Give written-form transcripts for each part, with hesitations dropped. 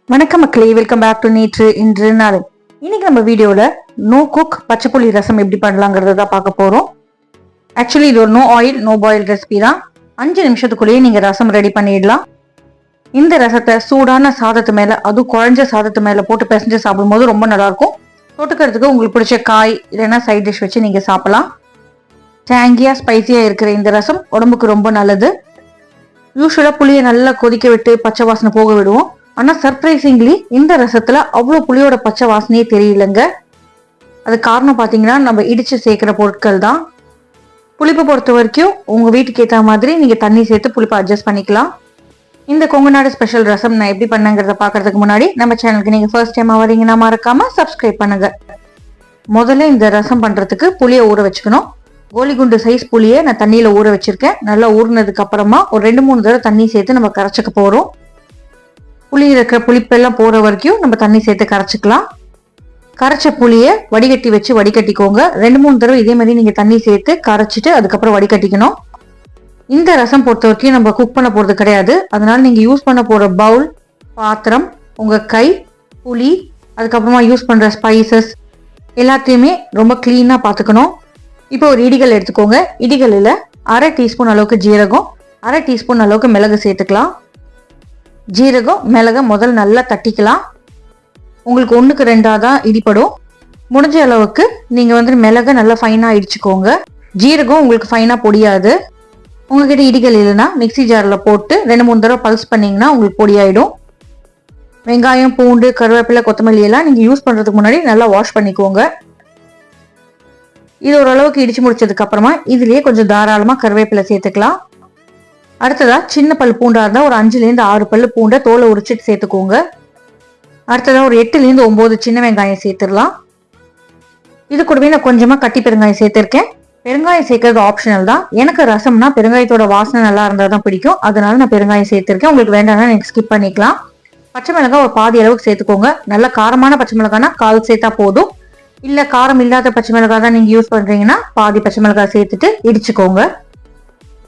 வணக்கம் மக்களே, welcome back to நேற்று இன்று நாளை. இன்னைக்கு நம்ம வீடியோல நோ குக் பச்சைப்புளி ரசம் எப்படி பண்ணலாங்கிறத தான் பார்க்க போறோம். ஆக்சுவலி இது ஒரு no oil no boil recipe தான். 5 நிமிஷத்துக்குள்ளேயே நீங்க ரசம் ரெடி பண்ணிடலாம். இந்த ரசத்தை சூடான சாதத்து மேல, அதுவும் குழஞ்ச சாதத்து மேல போட்டு பிசைஞ்சு சாப்பிடும்போது ரொம்ப நல்லா இருக்கும். தொட்டுக்கிறதுக்கு உங்களுக்கு பிடிச்ச காய் இல்லைன்னா சைட் டிஷ் வச்சு நீங்க சாப்பிடலாம். டேங்கியா ஸ்பைசியா இருக்கிற இந்த ரசம் உடம்புக்கு ரொம்ப நல்லது. யூஸ்வலா புளியை நல்லா கொதிக்க விட்டு பச்சை வாசனை போக விடுவோம். ஆனா சர்ப்ரைசிங்லி இந்த ரசத்துல அவ்வளவு புளியோட பச்சை வாசனையே தெரியலங்க. அது காரணம் பாத்தீங்கன்னா நம்ம இடிச்சு சேர்க்கிற பொருட்கள் தான். புளிப்பு பொறுத்த வரைக்கும் உங்க வீட்டுக்கு ஏற்ற மாதிரி நீங்க தண்ணி சேர்த்து புளிப்பை அட்ஜஸ்ட் பண்ணிக்கலாம். இந்த கொங்குநாடு ஸ்பெஷல் ரசம் நான் எப்படி பண்ணங்கிறத பாக்குறதுக்கு முன்னாடி நம்ம சேனலுக்கு நீங்க ஃபர்ஸ்ட் டைம் வரீங்கன்னா மறக்காம சப்ஸ்கிரைப் பண்ணுங்க. முதல்ல இந்த ரசம் பண்றதுக்கு புளியை ஊற வச்சுக்கணும். கோலிகுண்டு சைஸ் புளியை நான் தண்ணியில ஊற வச்சிருக்கேன். நல்லா ஊறினதுக்கு அப்புறமா ஒரு 2-3 தடவை தண்ணி சேர்த்து நம்ம கரைச்சிக்க போறோம். புளி இருக்கிற புளிப்பெல்லாம் போற வரைக்கும் நம்ம தண்ணி சேர்த்து கரைச்சிக்கலாம். கரைச்ச புளியை வடிகட்டி வச்சு வடிகட்டிக்கோங்க. 2-3 தடவை இதே மாதிரி நீங்க தண்ணி சேர்த்து கரைச்சிட்டு அதுக்கப்புறம் வடிகட்டிக்கணும். இந்த ரசம் பொறுத்த வரைக்கும் நம்ம குக் பண்ண போறது கிடையாது. அதனால நீங்க யூஸ் பண்ண போற பவுல், பாத்திரம், உங்க கை, புளி, அதுக்கப்புறமா யூஸ் பண்ற ஸ்பைசஸ் எல்லாத்தையுமே ரொம்ப கிளீனா பாத்துக்கணும். இப்போ ஒரு இடிகள் எடுத்துக்கோங்க. இடிகளில் 1/2 டீஸ்பூன் அளவுக்கு ஜீரகம், 1/2 டீஸ்பூன் அளவுக்கு மிளகு சேர்த்துக்கலாம். ஜீரகம் மிளகை முதல் நல்லா தட்டிக்கலாம். உங்களுக்கு 1க்கு 2 தான் இடிப்படும். முடிஞ்ச அளவுக்கு நீங்க மிளகை நல்லா ஃபைனா இடிச்சுக்கோங்க. ஜீரகம் உங்களுக்கு ஃபைனா பொடியாது. உங்ககிட்ட இடிகள் இல்லைன்னா மிக்சி ஜாரில் போட்டு 2-3 தடவை பல்ஸ் பண்ணீங்கன்னா உங்களுக்கு பொடியாயிடும். வெங்காயம், பூண்டு, கருவேப்பிலை, கொத்தமல்லி எல்லாம் நீங்க யூஸ் பண்றதுக்கு முன்னாடி நல்லா வாஷ் பண்ணிக்கோங்க. இது ஓரளவுக்கு இடிச்சு முடிச்சதுக்கு அப்புறமா இதுலயே கொஞ்சம் தாராளமா கருவேப்பிலை சேர்த்துக்கலாம். அடுத்ததா சின்ன பல் பூண்டா இருந்தா ஒரு 5-6 பல்லு பூண்டை தோலை உரிச்சிட்டு சேர்த்துக்கோங்க. அடுத்ததா ஒரு 8-9 சின்ன வெங்காயம் சேர்த்துடலாம். இது கூடவே நான் கொஞ்சமா கட்டி பெருங்காயம் சேர்த்திருக்கேன். பெருங்காயம் சேர்க்கறது ஆப்ஷனல் தான். எனக்கு ரசம்னா பெருங்காயத்தோட வாசனை நல்லா இருந்தா தான் பிடிக்கும். அதனால நான் பெருங்காயம் சேர்த்திருக்கேன். உங்களுக்கு வேண்டாம்னா நீங்க ஸ்கிப் பண்ணிக்கலாம். பச்சை மிளகாய் ஒரு பாதி அளவுக்கு சேர்த்துக்கோங்க. நல்ல காரமான பச்சை மிளகாய்னா 1/4 சேர்த்தா போதும். இல்ல காரம் இல்லாத பச்சை மிளகாய் தான் நீங்க யூஸ் பண்றீங்கன்னா பாதி பச்சை மிளகாய் சேர்த்துட்டு இடிச்சுக்கோங்க.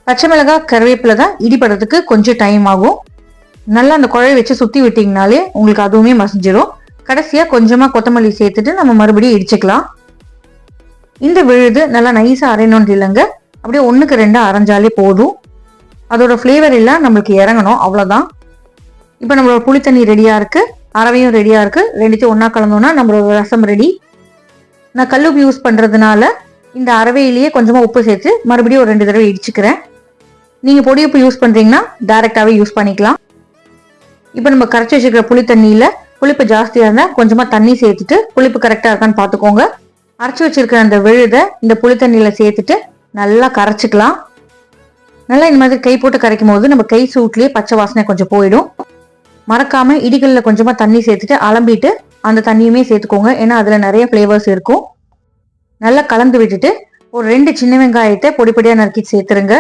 பச்சை மிளகாய் கருவேப்பிலை தான் இடிப்படுறதுக்கு கொஞ்சம் டைம் ஆகும். நல்லா அந்த குழைய வச்சு சுத்தி விட்டீங்கனாலே உங்களுக்கு அதுவுமே மசிஞ்சிடும். கடைசியா கொஞ்சமா கொத்தமல்லி சேர்த்துட்டு நம்ம மறுபடியும் இடிச்சுக்கலாம். இந்த விழுது நல்லா நைஸா அரையணும்னு இல்லைங்க, அப்படியே 1க்கு 2 அரைஞ்சாலே போதும். அதோட ஃபிளேவர் எல்லாம் நம்மளுக்கு இறங்கணும், அவ்வளவுதான். இப்ப நம்மளோட புளி தண்ணி ரெடியா இருக்கு, அரவையும் ரெடியா இருக்கு. ரெண்டுத்தையும் ஒன்னா கலந்தோம்னா நம்மளோட ரசம் ரெடி. நான் கல்லுப்பு யூஸ் பண்றதுனால இந்த அரவையிலேயே கொஞ்சமா உப்பு சேர்த்து மறுபடியும் ஒரு 2 தடவை இடிச்சுக்கிறேன். நீங்க பொடி உப்பு யூஸ் பண்றீங்கன்னா டைரக்டாவே யூஸ் பண்ணிக்கலாம். இப்போ நம்ம கரைச்சி வச்சுக்கிற புளி தண்ணியில புளிப்பு ஜாஸ்தியா இருந்தா கொஞ்சமா தண்ணி சேர்த்துட்டு புளிப்பு கரெக்டா இருக்கான்னு பாத்துக்கோங்க. அரைச்சி வச்சிருக்கிற அந்த விழுதை இந்த புளி தண்ணியில சேர்த்துட்டு நல்லா கரைச்சிக்கலாம். நல்லா இந்த மாதிரி கை போட்டு கரைக்கும் போது நம்ம கை சூட்லயே பச்சை வாசனை கொஞ்சம் போயிடும். மறக்காம இடிகள்ல கொஞ்சமா தண்ணி சேர்த்துட்டு அலம்பிட்டு அந்த தண்ணியுமே சேர்த்துக்கோங்க. ஏன்னா அதுல நிறைய ஃபிளேவர்ஸ் இருக்கும். நல்லா கலந்து விட்டுட்டு ஒரு 2 சின்ன வெங்காயத்தை பொடி பொடியா நறுக்கி சேர்த்துருங்க.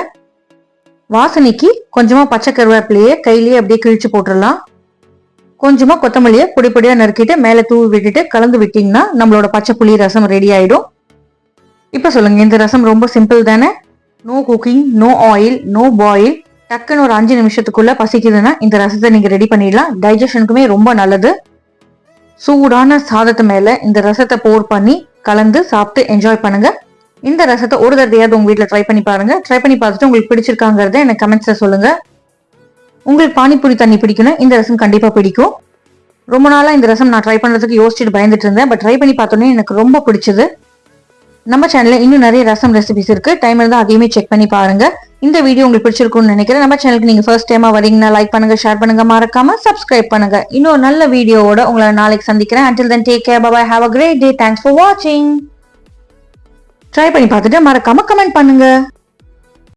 வாசனைக்கு கொஞ்சமா பச்சை கருவேப்பிலையே கையிலேயே அப்படியே கிழிச்சு போட்டுடலாம். கொஞ்சமா கொத்தமல்லியை பொடி பொடியா நறுக்கிட்டு மேல தூவி விட்டுட்டு கலந்து விட்டீங்கன்னா நம்மளோட பச்சை புளி ரசம் ரெடி ஆயிடும். இப்ப சொல்லுங்க, இந்த ரசம் ரொம்ப சிம்பிள் தானே? No cooking, no oil, no boil. டக்குன்னு ஒரு 5 நிமிஷத்துக்குள்ள பசிக்குதுன்னா இந்த ரசத்தை நீங்க ரெடி பண்ணிடலாம். டைஜஷனுக்குமே ரொம்ப நல்லது. சூடான சாதத்து மேல இந்த ரசத்தை போர் பண்ணி கலந்து சாப்பிட்டு என்ஜாய் பண்ணுங்க. இந்த ரசத்தை ஒரு தடவையாவது உங்க வீட்டுல ட்ரை பண்ணி பாருங்க. ட்ரை பண்ணி பார்த்துட்டு உங்களுக்கு பிடிச்சிருக்காங்கிறத எனக்கு கமெண்ட்ஸ்ல சொல்லுங்க. உங்களுக்கு பானிபூரி தண்ணி பிடிக்கணும், இந்த ரசம் கண்டிப்பா பிடிக்கும். ரொம்ப நாளா இந்த ரசம் நான் ட்ரை பண்றதுக்கு யோசிச்சுட்டு பயந்துட்டு இருந்தேன். பட் ட்ரை பண்ணி பார்த்தோன்னே எனக்கு ரொம்ப பிடிச்சது. நம்ம சேனல்ல இன்னும் நிறைய ரசம் ரெசிபிஸ் இருக்கு. டைம் இருந்தா அதையுமே செக் பண்ணி பாருங்க. இந்த வீடியோ உங்களுக்கு பிடிச்சிருக்கும்னு நினைக்கிறேன். நம்ம சேனலுக்கு நீங்க ஃபர்ஸ்ட் டைமா வரீங்கன்னா லைக் பண்ணுங்க, ஷேர் பண்ணுங்க, மறக்காம சப்ஸ்கிரைப் பண்ணுங்க. இன்னொரு நல்ல வீடியோவோட உங்களை நாளைக்கு சந்திக்கிறேன். Until then, take care, bye bye, have a great day. Thanks for watching. Try பண்ணி பார்த்துட்டு மறக்காம கமெண்ட் பண்ணுங்க.